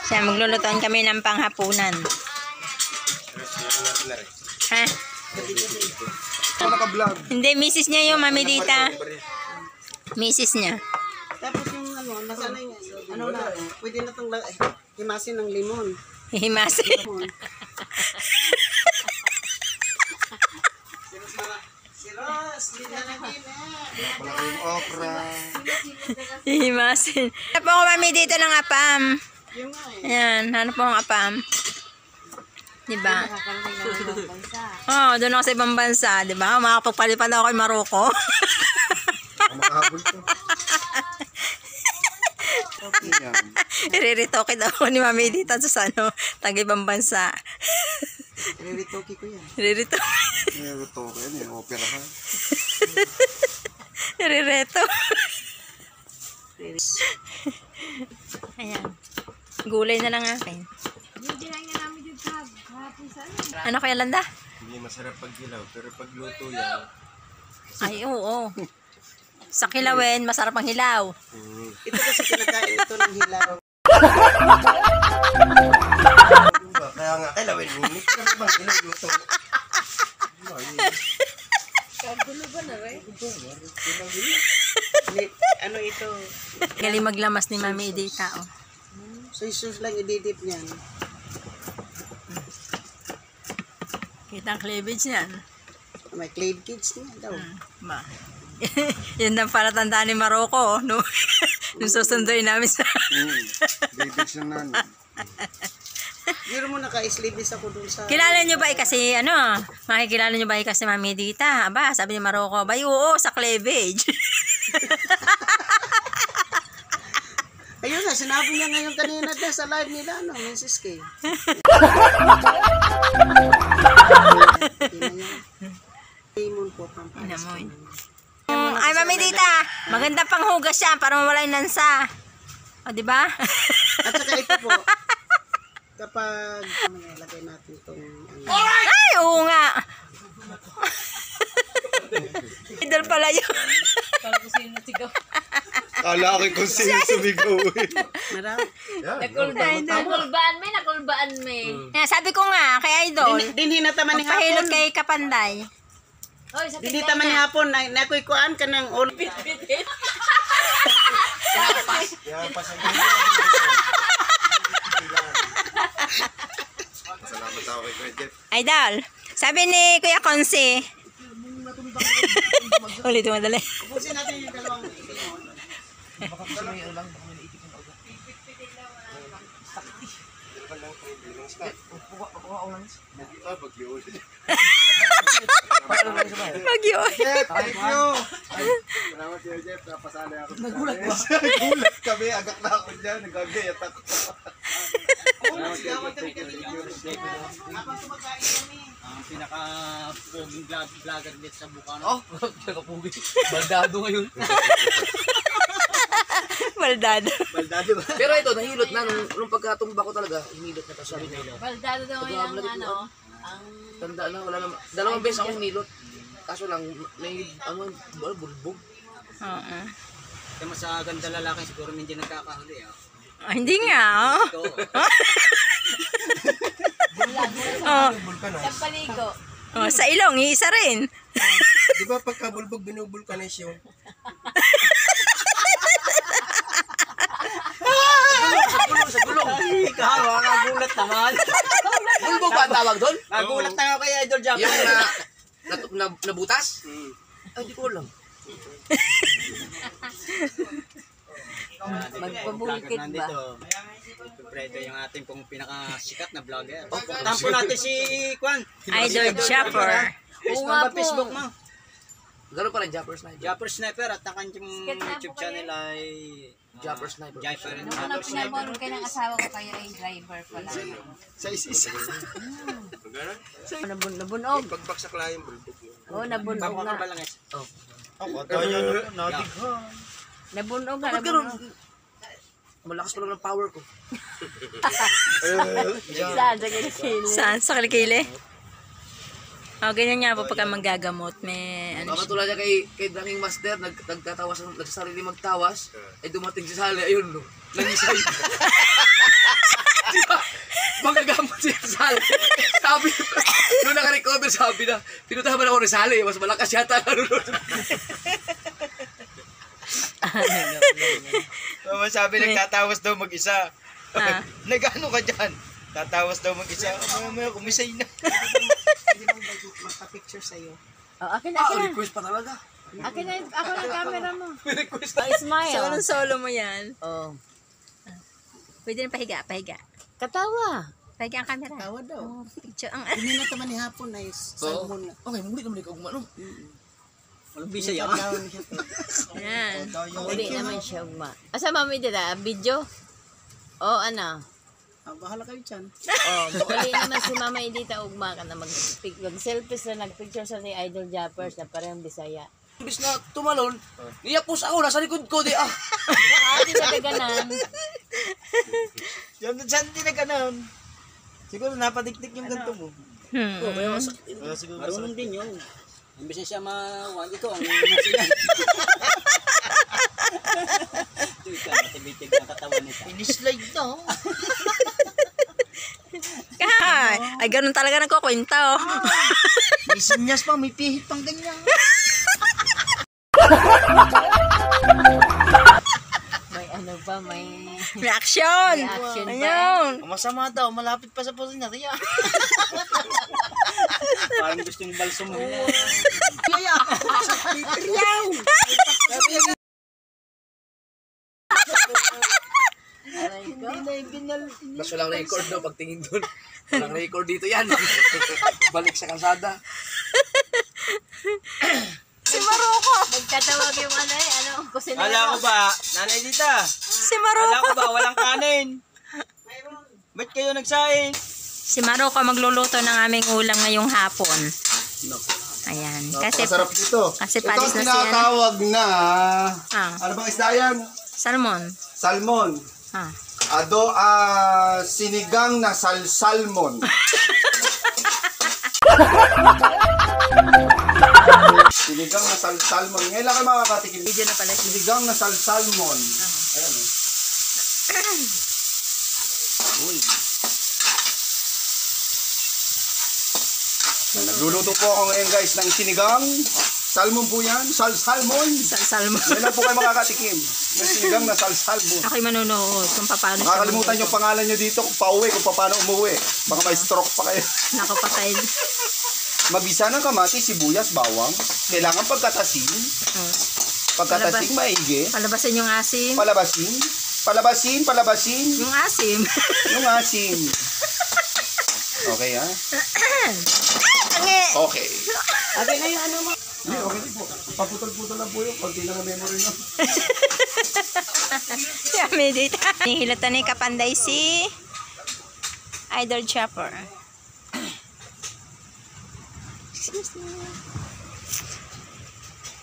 Siya, maglulutuan kami ng panghapunan. Ha? Hindi, misis niya yung Mami Dita. Misis niya. Tapos yung nasanay niya, pwede na itong himasin ng limon. Himasin. Si Ross, linalagin Yung okra. Himasin. Hanap po ako Mami Dita ng apam. yung nga eh. Ayan, hanap po ang apam. Diba? Oo, doon ako sa ibang bansa. Diba? Makapagpalipad ako kay Maroko. Makahabol to. Okay yan. Iriritoke daw ako ni Mami Dita sa tag-ibang bansa. Riritoki ko yan. Iriritoke. Ito ko yan. Yung opera ka. Irireto. Ayan. Gulay na lang akin. Ano kaya Landa? Hindi masarap pag hilaw. Pero pag luto yan. Ay, oo. Sa kilawin, masarap ang hilaw. Ito kasi kinakain ito ng hilaw. Kaya nga, kilawin mo. Hindi ka bang hilaw luto. Kagulo ba na rin? Ano ito? Galing maglamas ni Mami Dita. Oh. Soy-sauce lang ididip niyan. Kita ang cleavage niyan. May clave kids niya daw. Ba. Yun ang pala tandaan ni Maroko, no? Nung susunduin namin sa... Babies yung nanin. Pero mo naka-sleeveless ako dun sa... Kilala nyo ba kasi, makikilala nyo ba kasi Mami Dita? Aba, sabi ni Maroko, ba, oo, sa cleavage. Ayun na, sinabi niya ngayon kanina na sa live nila, Mrs. K. Lemon po, pampalas. Ay, Mami Dita, maganda pang hugas yan para mawala yung lansa. O, diba? At saka ito po, kapag lagay natin itong... Ay, oo nga. Idol pala yun. Kala ko kung sino sumigaw eh. Marami. Nakulbaan me. Sabi ko nga, kay Idol, Dinhi na taman ni pahilot hapon. kay Kapanday. Oy, sa Dinhi taman ni hapon. Nakoy kuan ka ng all. Salamat ako kay Kuya Jeff. Idol, sabi ni Kuya Konsi. Ulit mo dali. Ubusin natin yung dalawang Bagyo. Thank you. Salamat Kuya Jeff. Napasali ako. Nagulat ba? Nagulat kami. Agak na ako dyan. Nagagayat ako. Ang pinaka-poging vlogger dito sa Bukano. Oh, pinaka-pogi. Baldado ngayon. Baldado. Baldado ba? Pero ito, nahilot na. Nung pagkatumba ko talaga, hinilot na kasi. Baldado daw yung ang Tanda na, wala naman. Dalawang beses ako hinilot. Kaso lang, may, bulbog. Oo. Kaya sa ganda lalaki siguro hindi nagkakahuli. Hindi nga, oh. Ito. Oh. sa paligo. Oh, sa ilong, isa rin. Di ba pagkabulbog binubulkanis yung... Sa gulong. Ikaw, nakagulat naman. Bulbog ba ang tawag doon? Nagulat na ako kay Idol Japan. Yung nabutas? Ay, di ko alam. Magpabukit ba? Siyempre, ito yung ating pong pinakasikat na vlogger. Tampo natin si Kwan. Idol Chopper. Oo nga po. Facebook mo. Gano'n pala, Japper Sniper. Japper Sniper at ang kanyang YouTube channel ay Japper Sniper. Japper Nung una pinamon kayo ng asawa ko, kayo ay driver pala. Sa isa-isa. Nabunog. Pagbaksak lang yung bulbog yun. Oo, nabunog Bako ka nga. ba lang eh? Ako, tayo nadig. Nabunog nga. Ba't gano'n? Malakas pa lang ng power ko. Saan? Sa kilikili. Saan? Sa kilikili? Oh, ganyan nga po pagka manggagamot. May ano siya. Tulad niya kay Daming Master, nagtatawas, nagsasarili magtawas, ay dumating si Sally, ayun no, nangisay. sabi na, pinuntahan mo na ako Rizali, mas malakas yata. Sabi nagtatawas daw mag-isa. Ah. Nag-ano ka dyan? Tatawas daw mag-isa. Mamaya kumisay na. Hindi mo magpa-picture sa'yo. Oh, akin na. Request pa talaga. Akin na, ako na camera mo. Request Oh, smile. Solo mo yan. Oh. Pwede na pahiga. Katawa. Pahiga ang camera. Tawa daw. Oh, picture ang... Hindi na naman ni hapon ay salmon na. Okay, muli naman ikaw gumano. Walang bisa yan. Down siya to. Yan. Hindi naman siya ugma. Asa mami dila? Video? Oh, ano? Bahala kayo dyan. Oh, uli naman si Mama Edita ugma ka na mag-selfie sa nag-picture sa ni Idol Jappers na parehong Bisaya. Imbis na tumalon, niyapos ako, nasa likod ko, di Hindi na gaganan. Yan dyan din na ganun. Siguro napadiktik yung ganito mo. Oh, kaya masakit. Marunong din yun. Imbis na siya mawag ito, ang nasiyan. Ito ikaw, matibitig na katawan nito. Finish-slide to. Ay, ganun talaga nagkukwenta, oh. May sinyas pa, may pihit pang ganyan. May ano pa, may Reaction! reaction pa. Ayun. Masama daw, malapit pa sa puso niya. Kaya. Parang gusto yung balso mo. Aray ko. Mas walang record daw pagtingin doon. Walang record dito yan. Balik sa kalsada. Si Maroko! Magtatawag yung kusinero. Kala ko ba, nanay dita? Si Kala Maroko! ko ba, walang kanin? Ba't kayo nagsaing? Si Maroko magluluto ng aming ulam ngayong hapon. Ayan. Kasi, Masarap dito. kasi Ito palis ang na siya. tinatawag na, Ah, ano bang isda yan? salmon. Salmon. Ah. Sinigang na salmon. Sinigang na salmon. Ngayon lang kayo makakatikim. Video na pala. Sinigang na salmon. Ayan o. Nagluluto po ako ngayon guys ng sinigang. Salmon po yan. Salmon. Salmon. Ngayon lang po kayo makakatikim. Ng sinigang na salmon. Ako'y manonood kung paano siya. Makakalimutan yung pangalan nyo dito kung pauwi, kung paano umuwi. Baka may stroke pa kayo. Nakapatay. Magisa ng kamatis, sibuyas, bawang. Kailangan pagkatasin. Oh. Pagkatasin, maigi. Palabasin yung asim. Palabasin. Palabasin. Yung asim. Yung asim. Okay ha? Ange! Okay. Okay na yung ano mo. Hindi, okay din po. Paputol-putol lang po yun. Kunti lang ang memory nyo. Dami dito. Nihilatan ni Kapanday si Idol Chopper. Excuse me.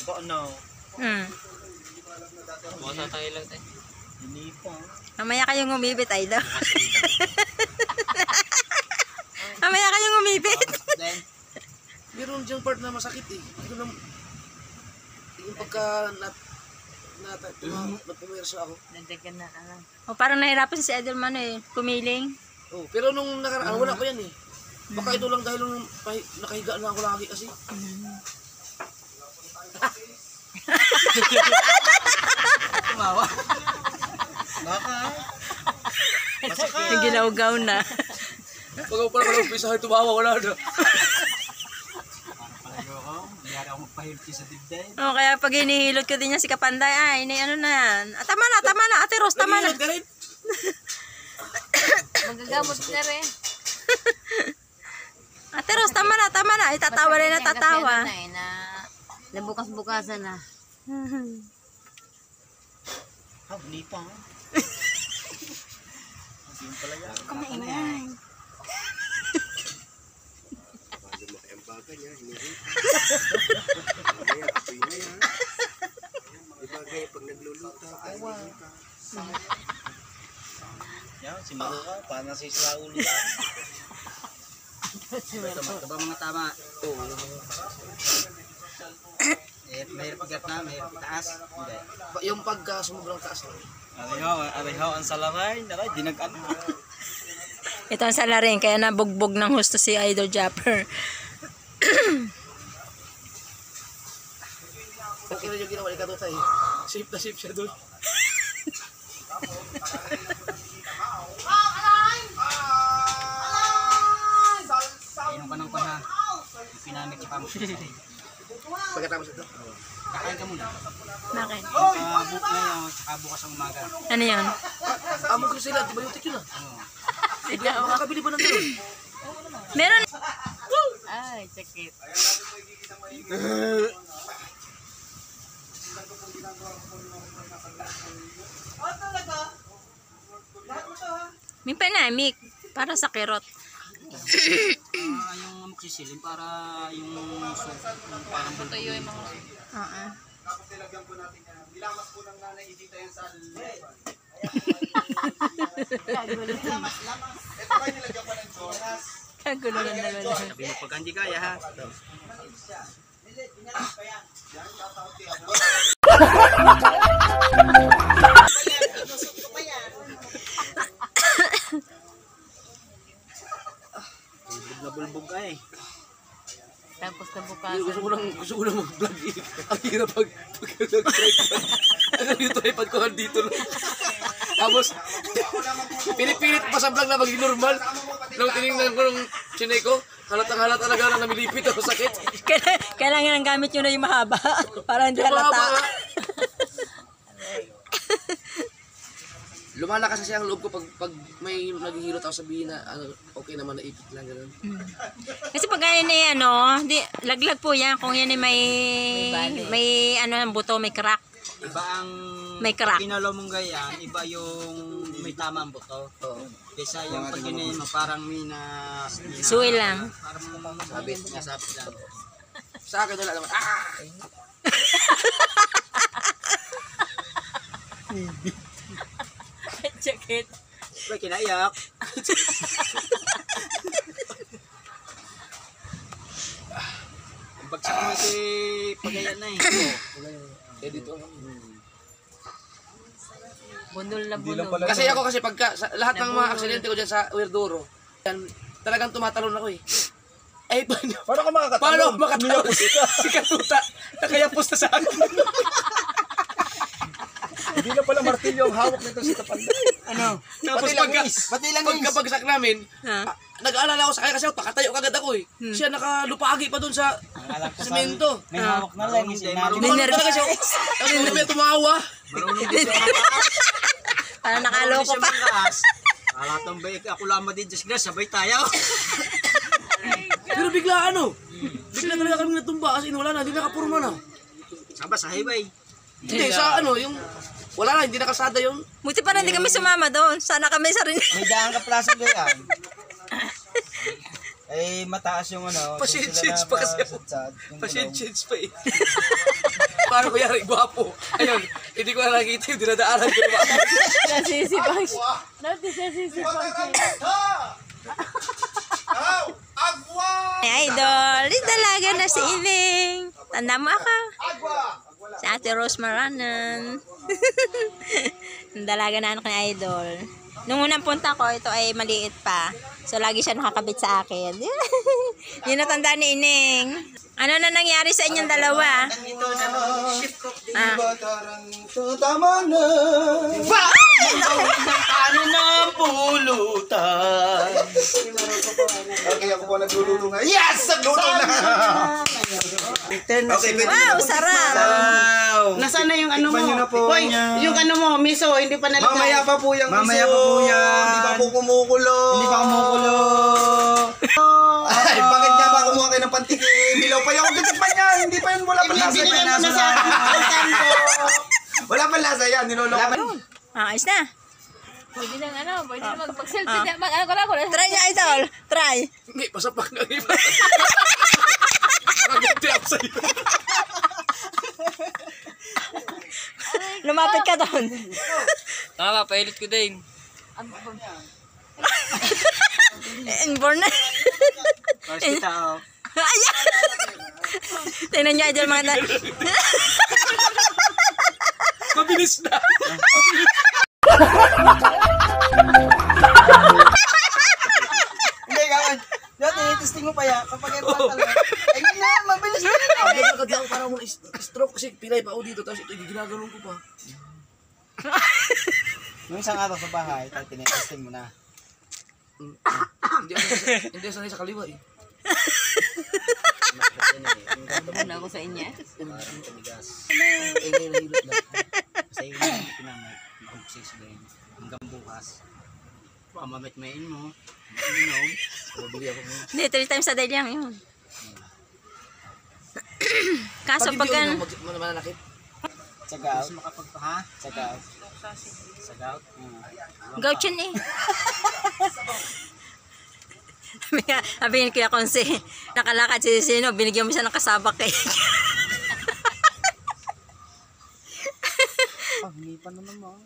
Ito ano? Masa tayo lang tayo. Hindi pa. Mamaya kayong umibit, Idol. Mamaya kayong umibit. Then, Meron diyang part na masakit eh. Ito na, yung pagka napumerso ako. Nandagan na ka lang. O, parang nahirapan si Idol man eh. Kumiling. Oh, pero nung nakaraan, wala pa yan eh. Baka ito lang dahil nung nakahiga na ako lagi kasi. tumawa. Baka. Ginawgaw na. Pag ako pala ng pisahan, tumawa, wala na. Hindi ako magpahilti sa dibdib. O, kaya pag hinihilot ko din niya si Kapanday, ay, ano na yan. Ah, tama na, Ate Rose, tama na. Naghihilat ka rin. Magagamot na rin. Ate Rose, tama na. Ay, tatawa rin na tatawa. Kasi ano na bukas-bukasan na. Hindi pa. Kumaingay. Yan, si Maruka, paano si Saul yan? Ito ba mga tama? Oo. Mahirap pagat na, mahirap itaas. Hindi. Yung pagka sumubrang taas na. Arihaw, ang salangay. Naray, dinag-ano. Ito ang salarin, kaya nabugbog ng husto si Idol Japper. malaki na yung ginawa ni Katutay. Safe na safe siya doon. Ayun ka ng pana. Pinamit sa kamo. Pagkatapos ito. Kakain ka muna. Bakit? Bukas ngayon, tsaka bukas ang umaga. Ano yun? Amo ko sila, antibiotic yun ah. Makakabili ba ng gano'n? Meron. Ay, sakit. May panamik. Para sa kirot. Yung amoxicillin para yung parang Tuyo yung mga... Oo. Tapos nilagyan po natin yan. Nilamas po ng nanay Edita yan sa leban. Ito kayo nilagyan pa ng Jonas. Kagulo ng dalawa. sabi mo pag hindi kaya ha. Bulbog na bulbog ka eh. Tapos na Hindi, bukasan. gusto ko lang mag-vlog eh. Ang hirap pag nag-tripod. Yung tripod ko dito lang. Tapos, pinipilit pa sa vlog na maging normal. Nung tinignan ko nung chinay ko, halatang-halat talaga na namilipit ako sakit. Kailangan ang gamit nyo na yung mahaba. Para hindi Yung mahaba halata. nga. Lumalakas kasi ang loob ko pag may naghihilot ako sabihin na okay naman na ipit lang gano'n. Kasi pag yan ay ano, laglag po yan. Kung yan ay may ano ng buto, may crack. Iba ang May crack. pinalo mong ganyan, iba yung may tamang buto. Kesa yung pag ginayin mo parang Suwi lang. Parang sabit lang. Sa akin wala naman. Ah! Sakit. Ba kinaiyak. Ang bagsak mo si pagayan na eh. Dito. Bundol na bundol. Kasi ako pagka lahat ng mga aksidente ko dyan sa Wirduro, yan, talagang tumatalon ako eh. Eh, Paano ka makakatalon? paano ako makatalon? Si Katuta, nakayapos na sa akin. Hindi na pala martilyo ang hawak nito sa tapanda. Tapos pagkabagsak namin, nag-aalala ako sa kanya kasi pakatayo kagad ako eh. Siya nakalupagi pa dun sa semento. May hawak na lang. Hindi Marunong talaga siya. Tapos hindi pa tumawa. Marunong din siya makaas. Parang nakaloko pa. Alatang ba ako lamang din just grass, sabay tayo. Pero bigla bigla talaga kami natumba kasi wala na, hindi nakapurma na. Saba sa highway. Hindi, sa yung wala na, hindi nakasada yun. Buti pa rin hindi kami sumama doon. Sana kami sa rin. May daan ka plasang ganyan. Eh, mataas yung ano. Pa-shades pa kasi ako. Pa-shades pa eh. Paano ko yari, gwapo. Ayun, hindi ko na nakikita yung dinadaanan ko naman. Nasisibang siya. Nasisibang siya. Ay, idol. Di talaga na si Iling. Tanda mo ako. Si Ate Rose Maranan. Ang dalaga na anak ni Idol. Nung unang punta ko, ito ay maliit pa. So, lagi siya nakakabit sa akin. Yun natanda ni Ining. Ano na nangyari sa inyong dalawa? Tama na. Ano na pulutan? Okay, ako po nagluluto nga. Yes! Nagluto na! Okay, pwede Wow, sarap! Nasaan na yung ano mo? Tikman nyo na po. Hoy, yung ano mo, miso, hindi pa nalagay. Mamaya pa po yung Mamaya miso. pa po yan. Hindi pa po kumukulo. Hindi pa kumukulo. Ay, bakit nga ba kumuha kayo ng pantiki? Milaw pa yung titikman yan. Hindi pa yun. Wala pa lasa Binigyan yan. mo na sa akin. Wala pa lasa yan. Niloloko pa. Ayos na. Pwede nang pwede na mag-selfie. Ano ko lang. Try niya, Idol. Try. Hindi, pasapak na iba. Nakaganti ako sa'yo. Lumapit ka doon. Tama, pailit ko din. Inborn na. First kita ako. Ayan. Tingnan niyo, Idol, mga Mabilis na. Hindi, kawan. Dati, testing mo pa yan. Kapag ito talaga. Ayun na, mabilis na. Agad lang para mo stroke. kasi pilay pa ako dito, tapos ito ginaganon ko pa. Nung isang araw sa bahay, tayo tinetesting mo na. Hindi ako sanay sa kaliwa eh. Ano ako sa inyo? Ngayon nahilot na. Kasi yung pinamay, mag-6 din. Hanggang bukas. Pamamit-main mo. Inom. Mabili ako ngayon. Hindi, 3 times a day lang yun. Kaso Pag pag hindi ako mananakit. Sagaw. Gusto makapagpa, ha? Sagaw. Sagaw? gout yun eh. Sabihin kaya kung si nakalakad si sino, binigyan mo siya ng kasabak eh. Paglipan na naman.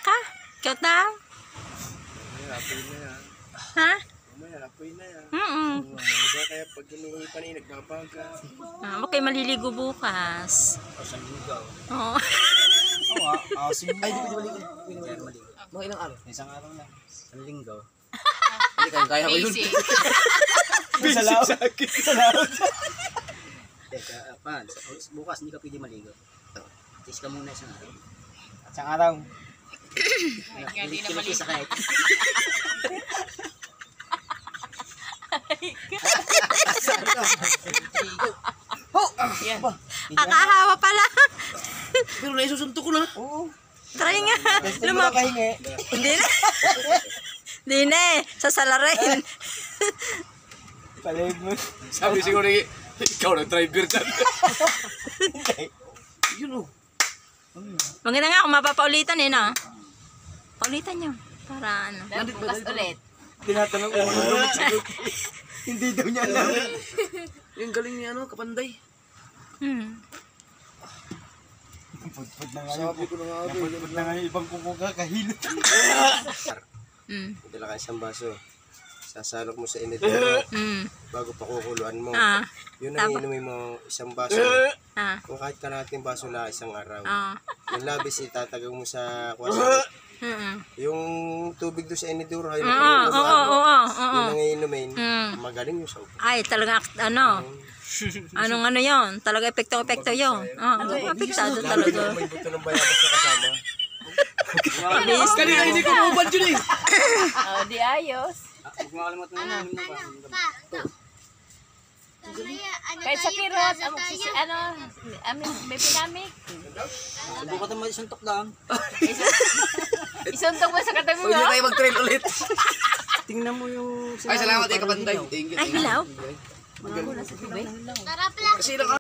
Ha? Cute na? Apoy na yan. Ha? Mamaya, apoy na yan. Mm-mm. Kaya pag hinihipan eh, nagbabaga. Huwag kayo maliligo bukas. O sa ligaw. Oo. Oo, Ay, di pwede maligo. Mga ilang araw. Isang araw lang. Sa linggo. Hindi, kaya ko yun. Sa laot. Sa laot. Teka, pan. Bukas hindi ka pwede maligo. Tis ka muna isang araw. Isang araw. Hindi na maligo. Sakit. Akahawa pala. Pero naisusunto ko na. Oo. Try nga. Testing mo na kahingi. Hindi na. Hindi na eh. Sasalarin. Palig mo. Sabi siguro ni, ikaw na driver dyan. Yun o. Maganda nga kung mapapaulitan eh, no? Paulitan nyo. Para ano. Bukas ulit. Tinatanong ko hindi daw niya alam. Yung galing ni ano, kapanday. Putput na nga Sabi ko na nga ako. Putput na nga yung ibang kukuka kahilot. Dala ka isang baso. Sasalok mo sa inidoro bago pa kukuluan mo. Yun ang inumin mo isang baso. Kung kahit kalahating baso na isang araw. Yung labis itatagaw mo sa kwasa. Yung tubig doon sa inidoro, yun ang inumin. Magaling yung saupo. Ay, talaga, ano? Anong ano yon? Talaga epekto yun. Apektado talaga. May buto ng bayabas na kasama. Kanina hindi ko mubad yun eh. Oh, di ayos. Huwag mo kalimutan na namin na ba? Kahit sa kirot, may pinamik. Subukan naman isuntok lang. Isuntok mo sa katabi Pwede mo. na tayo mag-trail ulit. Tingnan mo yung... Ay, salamat eh, kapanday. Thank you. Ay, hello? Kasi ilang